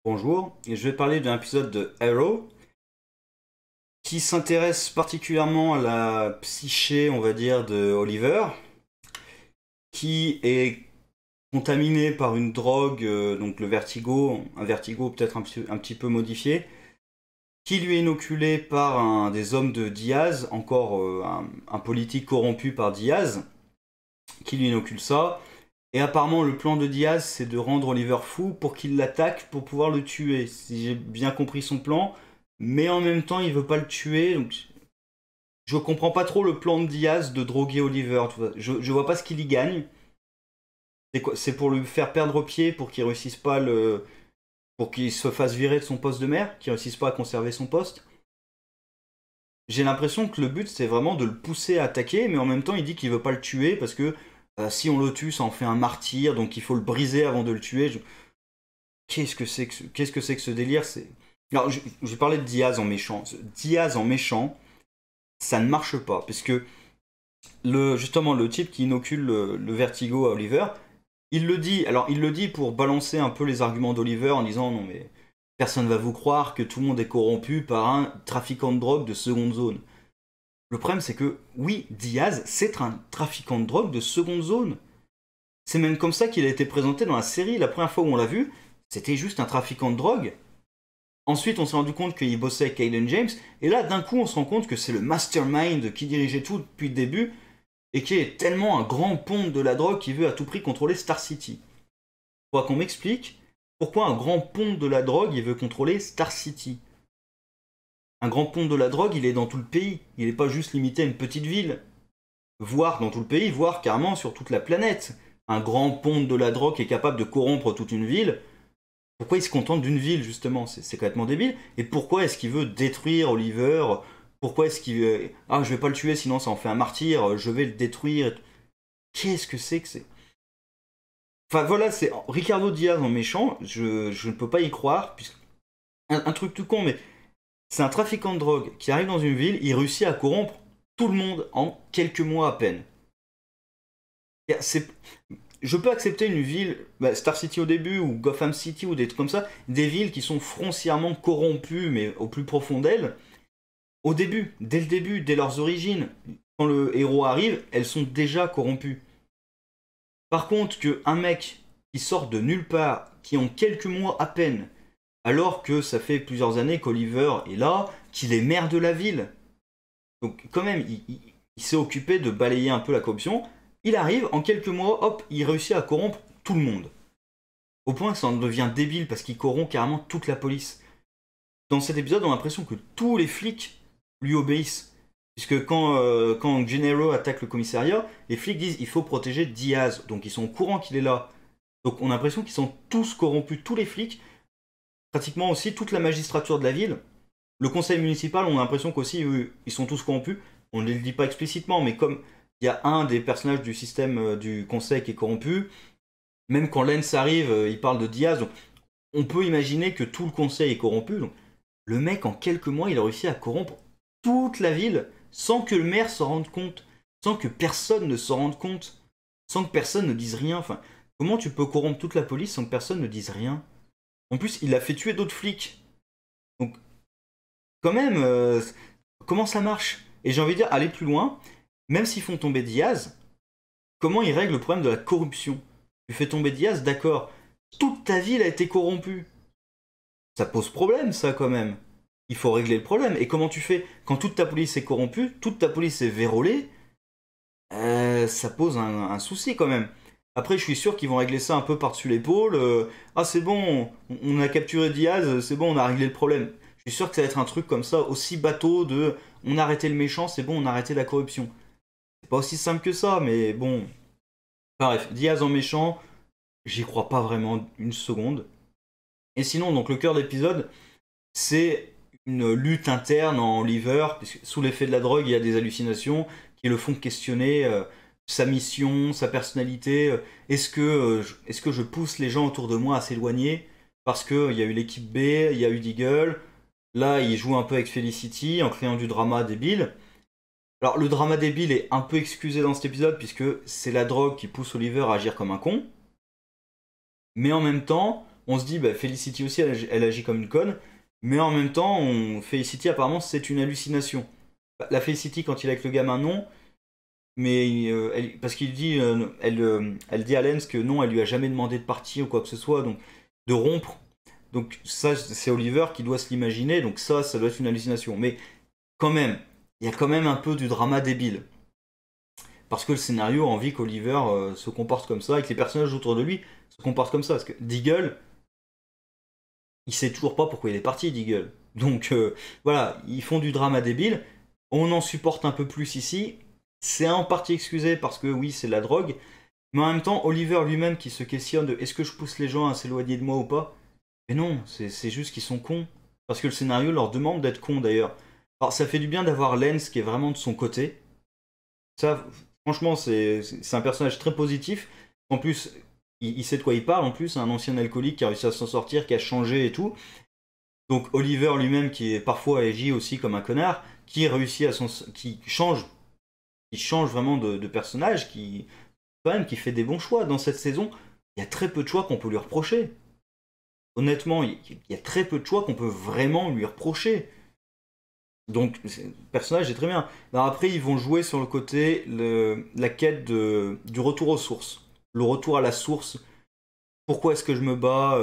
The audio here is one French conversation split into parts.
Bonjour, et je vais parler d'un épisode de Arrow qui s'intéresse particulièrement à la psyché, on va dire, de Oliver, qui est contaminé par une drogue, donc le vertigo, un vertigo peut-être un petit peu modifié, qui lui est inoculé par un des hommes de Diaz, encore un politique corrompu par Diaz, qui lui inocule ça. Et apparemment, le plan de Diaz, c'est de rendre Oliver fou pour qu'il l'attaque pour pouvoir le tuer, si j'ai bien compris son plan. Mais en même temps, il veut pas le tuer, donc je comprends pas trop le plan de Diaz de droguer Oliver. Je vois pas ce qu'il y gagne. C'est quoi? C'est pour lui faire perdre pied, pour qu'il réussisse pas pour qu'il se fasse virer de son poste de maire, qu'il réussisse pas à conserver son poste. J'ai l'impression que le but c'est vraiment de le pousser à attaquer, mais en même temps il dit qu'il veut pas le tuer parce que si on le tue, ça en fait un martyr, donc il faut le briser avant de le tuer. Qu'est-ce que c'est que ce délire? Alors, je parlais de Diaz en méchant. Diaz en méchant, ça ne marche pas. Parce que, justement, le type qui inocule le vertigo à Oliver, il le dit. Alors, il le dit pour balancer un peu les arguments d'Oliver en disant non, mais personne va vous croire que tout le monde est corrompu par un trafiquant de drogue de seconde zone. Le problème, c'est que, oui, Diaz, c'est un trafiquant de drogue de seconde zone. C'est même comme ça qu'il a été présenté dans la série. La première fois où on l'a vu, c'était juste un trafiquant de drogue. Ensuite, on s'est rendu compte qu'il bossait avec Aiden James, et là, d'un coup, on se rend compte que c'est le mastermind qui dirigeait tout depuis le début, et qui est tellement un grand ponte de la drogue qui veut à tout prix contrôler Star City. Faudra qu'on m'explique pourquoi un grand ponte de la drogue, il veut contrôler Star City. Un grand ponte de la drogue, il est dans tout le pays, il n'est pas juste limité à une petite ville. Voire dans tout le pays, voire carrément sur toute la planète. Un grand ponte de la drogue qui est capable de corrompre toute une ville, pourquoi il se contente d'une ville, justement? C'est complètement débile. Et pourquoi est-ce qu'il veut détruire Oliver? Pourquoi est-ce qu'il veut... Ah, je vais pas le tuer, sinon ça en fait un martyr, je vais le détruire. Qu'est-ce que c'est que c'est? Enfin voilà, c'est Ricardo Diaz en méchant, je ne peux pas y croire. Un truc tout con, mais c'est un trafiquant de drogue qui arrive dans une ville, il réussit à corrompre tout le monde en quelques mois à peine. C'est je peux accepter une ville, Star City au début, ou Gotham City, ou des trucs comme ça, des villes qui sont foncièrement corrompues, mais au plus profond d'elles, au début, dès le début, dès leurs origines. Quand le héros arrive, elles sont déjà corrompues. Par contre, qu'un mec qui sort de nulle part, qui en quelques mois à peine, alors que ça fait plusieurs années qu'Oliver est là, qu'il est maire de la ville, donc quand même, il s'est occupé de balayer un peu la corruption, il arrive, en quelques mois, hop, il réussit à corrompre tout le monde. Au point que ça en devient débile parce qu'il corrompt carrément toute la police. Dans cet épisode, on a l'impression que tous les flics lui obéissent. Puisque quand Gennaro attaque le commissariat, les flics disent il faut protéger Diaz. Donc ils sont au courant qu'il est là. Donc on a l'impression qu'ils sont tous corrompus, tous les flics, pratiquement aussi toute la magistrature de la ville. Le conseil municipal, on a l'impression qu'aussi ils sont tous corrompus. On ne le dit pas explicitement, mais comme il y a un des personnages du système du conseil qui est corrompu, même quand Lens arrive, il parle de Diaz, donc on peut imaginer que tout le conseil est corrompu. Donc, le mec, en quelques mois, il a réussi à corrompre toute la ville sans que le maire s'en rende compte, sans que personne ne s'en rende compte, sans que personne ne dise rien. Enfin, comment tu peux corrompre toute la police sans que personne ne dise rien? En plus, il a fait tuer d'autres flics. Donc, quand même, comment ça marche? Et j'ai envie de dire, aller plus loin, même s'ils font tomber Diaz, comment ils règlent le problème de la corruption? Tu fais tomber Diaz, d'accord. Toute ta ville a été corrompue. Ça pose problème, ça, quand même. Il faut régler le problème. Et comment tu fais? Quand toute ta police est corrompue, toute ta police est vérolée, ça pose un souci, quand même. Après, je suis sûr qu'ils vont régler ça un peu par-dessus l'épaule. Ah, c'est bon, on a capturé Diaz, c'est bon, on a réglé le problème. Je suis sûr que ça va être un truc comme ça, aussi bateau de on a arrêté le méchant, c'est bon, on a arrêté la corruption. C'est pas aussi simple que ça, mais bon. Enfin, bref, Diaz en méchant, j'y crois pas vraiment une seconde. Et sinon, donc le cœur de l'épisode, c'est une lutte interne en Oliver, puisque sous l'effet de la drogue, il y a des hallucinations qui le font questionner sa mission, sa personnalité. Est-ce que je pousse les gens autour de moi à s'éloigner? Parce qu'il y a eu l'équipe B, il y a eu Deagle. Là, il joue un peu avec Felicity en créant du drama débile. Alors, le drama débile est un peu excusé dans cet épisode, puisque c'est la drogue qui pousse Oliver à agir comme un con. Mais en même temps, on se dit, bah, Felicity aussi, elle agit comme une conne, mais en même temps, Felicity, apparemment, c'est une hallucination. La Felicity, quand il est avec le gamin, non, mais parce qu'il dit, elle dit à Lens que non, elle lui a jamais demandé de partir ou quoi que ce soit, donc de rompre. Donc ça, c'est Oliver qui doit se l'imaginer, donc ça doit être une hallucination. Mais quand même, il y a quand même un peu du drama débile. Parce que le scénario a envie qu'Oliver se comporte comme ça, et que les personnages autour de lui se comportent comme ça. Parce que Deagle, il sait toujours pas pourquoi il est parti, Deagle. Donc voilà, ils font du drama débile. On en supporte un peu plus ici. C'est en partie excusé parce que oui, c'est de la drogue. Mais en même temps, Oliver lui-même qui se questionne de est-ce que je pousse les gens à s'éloigner de moi ou pas? Mais non, c'est juste qu'ils sont cons. Parce que le scénario leur demande d'être cons d'ailleurs. Alors ça fait du bien d'avoir Lens qui est vraiment de son côté. Ça, franchement, c'est un personnage très positif. En plus, il sait de quoi il parle. En plus, un ancien alcoolique qui a réussi à s'en sortir, qui a changé et tout. Donc Oliver lui-même qui est parfois agi aussi comme un connard, qui réussit à qui change vraiment de personnage, qui quand même qui fait des bons choix dans cette saison. Il y a très peu de choix qu'on peut lui reprocher. Honnêtement, il y a très peu de choix qu'on peut vraiment lui reprocher. Donc, le personnage est très bien. Alors après, ils vont jouer sur le côté, la quête du retour aux sources. Le retour à la source. Pourquoi est-ce que je me bats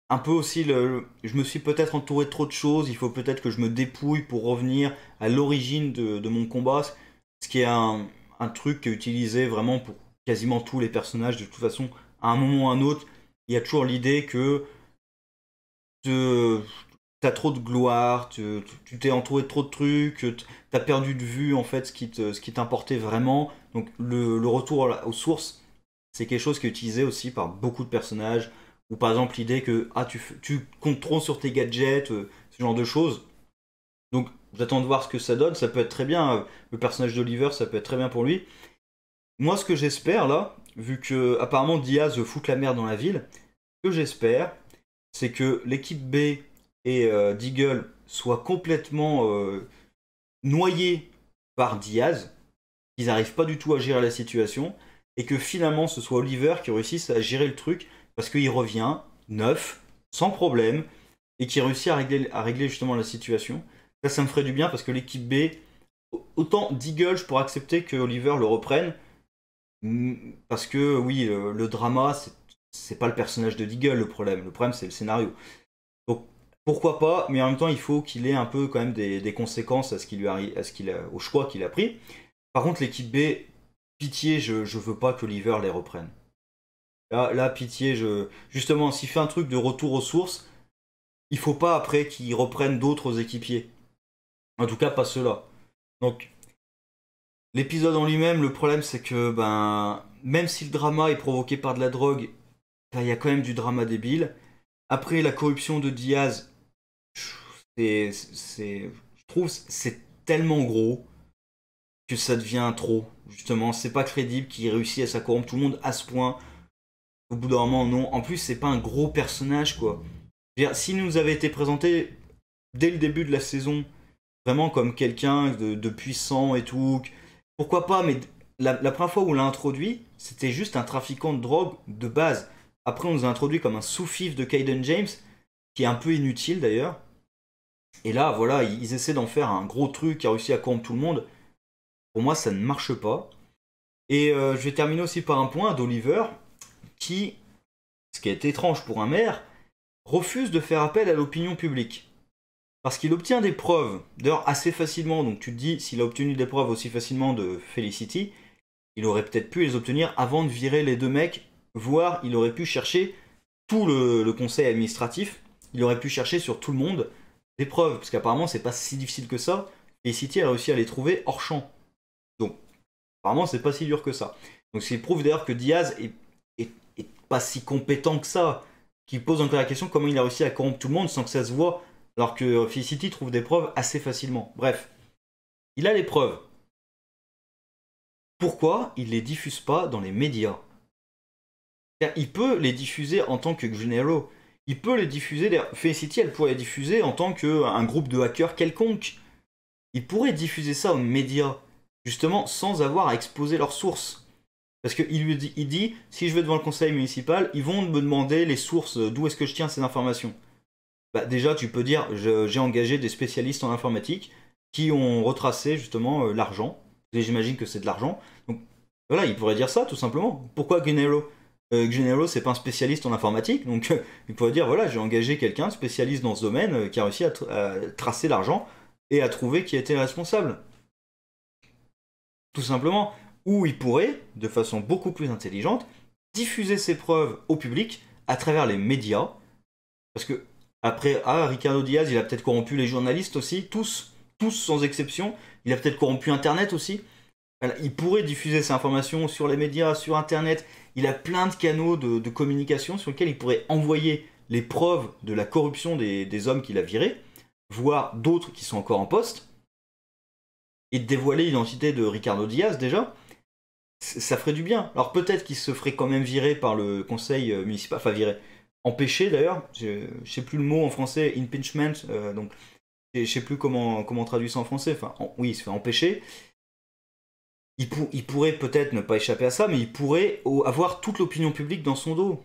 un peu aussi, je me suis peut-être entouré de trop de choses. Il faut peut-être que je me dépouille pour revenir à l'origine de mon combat. Ce qui est un truc qui est utilisé vraiment pour quasiment tous les personnages. De toute façon, à un moment ou à un autre, il y a toujours l'idée que t'as trop de gloire, tu t'es entouré de trop de trucs, t'as perdu de vue en fait ce qui t'importait vraiment. Donc le retour aux sources, c'est quelque chose qui est utilisé aussi par beaucoup de personnages. Ou par exemple l'idée que tu comptes trop sur tes gadgets, ce genre de choses. Donc j'attends de voir ce que ça donne, ça peut être très bien. Le personnage d'Oliver, ça peut être très bien pour lui. Moi ce que j'espère là, vu que apparemment Diaz fout la merde dans la ville, ce que j'espère, c'est que l'équipe B et Deagle soient complètement noyés par Diaz, qu'ils n'arrivent pas du tout à gérer la situation, et que finalement ce soit Oliver qui réussisse à gérer le truc, parce qu'il revient neuf, sans problème, et qui réussit à régler justement la situation. Ça me ferait du bien, parce que l'équipe B, autant Deagle, je pourrais accepter que Oliver le reprenne, parce que oui, le drama, c'est pas le personnage de Deagle le problème c'est le scénario. Donc pourquoi pas, mais en même temps il faut qu'il ait un peu quand même des conséquences à ce qui lui arrive, au choix qu'il a pris. Par contre l'équipe B, pitié, je veux pas qu'Oliver les reprenne. Là pitié, justement s'il fait un truc de retour aux sources, il faut pas après qu'il reprenne d'autres équipiers. En tout cas pas ceux-là. Donc l'épisode en lui-même, le problème c'est que même si le drama est provoqué par de la drogue, il y a quand même du drama débile. Après la corruption de Diaz, je trouve c'est tellement gros que ça devient trop. Justement, c'est pas crédible qu'il réussisse à corrompre tout le monde à ce point. Au bout d'un moment, non. En plus, c'est pas un gros personnage, quoi. Je veux dire, s'il nous avait été présenté dès le début de la saison, vraiment comme quelqu'un de puissant et tout, pourquoi pas, mais la première fois où on l'a introduit, c'était juste un trafiquant de drogue de base. Après, on nous a introduit comme un sous-fif de Kaden James, qui est un peu inutile d'ailleurs. Et là, voilà, ils essaient d'en faire un gros truc qui a réussi à corrompre tout le monde. Pour moi, ça ne marche pas. Et je vais terminer aussi par un point d'Oliver, qui, ce qui est étrange pour un maire, refuse de faire appel à l'opinion publique. Parce qu'il obtient des preuves, d'ailleurs assez facilement, donc tu te dis, s'il a obtenu des preuves aussi facilement de Felicity, il aurait peut-être pu les obtenir avant de virer les deux mecs, voire il aurait pu chercher tout le conseil administratif, il aurait pu chercher sur tout le monde des preuves, parce qu'apparemment c'est pas si difficile que ça, Felicity a réussi à les trouver hors champ. Donc, apparemment c'est pas si dur que ça. Donc c'est prouve d'ailleurs que Diaz est pas si compétent que ça, qui pose encore la question comment il a réussi à corrompre tout le monde sans que ça se voit, alors que Felicity trouve des preuves assez facilement. Bref, il a les preuves. Pourquoi il les diffuse pas dans les médias? Il peut les diffuser en tant que Gennaro. Il peut les diffuser. Felicity, elle pourrait les diffuser en tant qu'un groupe de hackers quelconque. Il pourrait diffuser ça aux médias, justement, sans avoir à exposer leurs sources. Parce il dit, si je vais devant le conseil municipal, ils vont me demander les sources, d'où est-ce que je tiens ces informations. Bah, déjà, tu peux dire, j'ai engagé des spécialistes en informatique qui ont retracé justement l'argent. Et j'imagine que c'est de l'argent. Donc voilà, il pourrait dire ça tout simplement. Pourquoi Gennaro Gennaro, c'est pas un spécialiste en informatique, donc il pourrait dire, voilà, j'ai engagé quelqu'un, spécialiste dans ce domaine, qui a réussi à tracer l'argent et à trouver qui était responsable. Tout simplement. Ou il pourrait, de façon beaucoup plus intelligente, diffuser ses preuves au public à travers les médias. Parce que, après, Ricardo Diaz, il a peut-être corrompu les journalistes aussi, tous sans exception. Il a peut-être corrompu Internet aussi. Il pourrait diffuser ces informations sur les médias, sur Internet. Il a plein de canaux de communication sur lesquels il pourrait envoyer les preuves de la corruption des hommes qu'il a virés, voire d'autres qui sont encore en poste, et dévoiler l'identité de Ricardo Diaz déjà. Ça ferait du bien. Alors peut-être qu'il se ferait quand même virer par le conseil municipal, enfin virer, empêcher d'ailleurs, je sais plus le mot en français, impeachment, donc je sais plus comment on traduit ça en français, enfin oui, il se fait empêcher. Il pourrait peut-être ne pas échapper à ça, mais il pourrait avoir toute l'opinion publique dans son dos.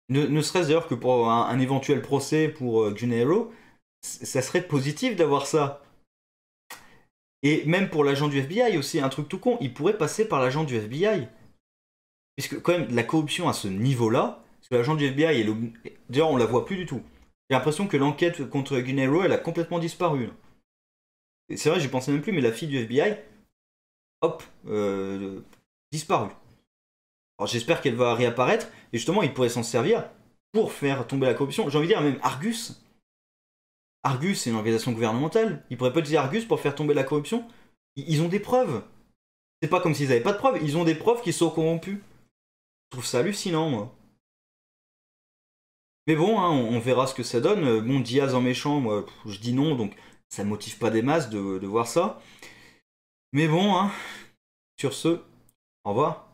Ne serait-ce d'ailleurs que pour un éventuel procès pour Gennaro, ça serait positif d'avoir ça. Et même pour l'agent du FBI aussi, un truc tout con, il pourrait passer par l'agent du FBI. Puisque quand même, la corruption à ce niveau-là, parce que l'agent du FBI, d'ailleurs on la voit plus du tout. J'ai l'impression que l'enquête contre Gennaro, elle a complètement disparu. C'est vrai, j'y pensais même plus, mais la fille du FBI, hop, disparue. Alors j'espère qu'elle va réapparaître, et justement, il pourrait s'en servir pour faire tomber la corruption. J'ai envie de dire, même Argus. Argus, c'est une organisation gouvernementale. Ils pourraient pas utiliser Argus pour faire tomber la corruption. Ils ont des preuves. C'est pas comme s'ils avaient pas de preuves, ils ont des preuves qu'ils sont corrompus. Je trouve ça hallucinant, moi. Mais bon, hein, on verra ce que ça donne. Bon, Diaz en méchant, moi, je dis non, donc ça motive pas des masses de voir ça. Mais bon, hein, sur ce, au revoir.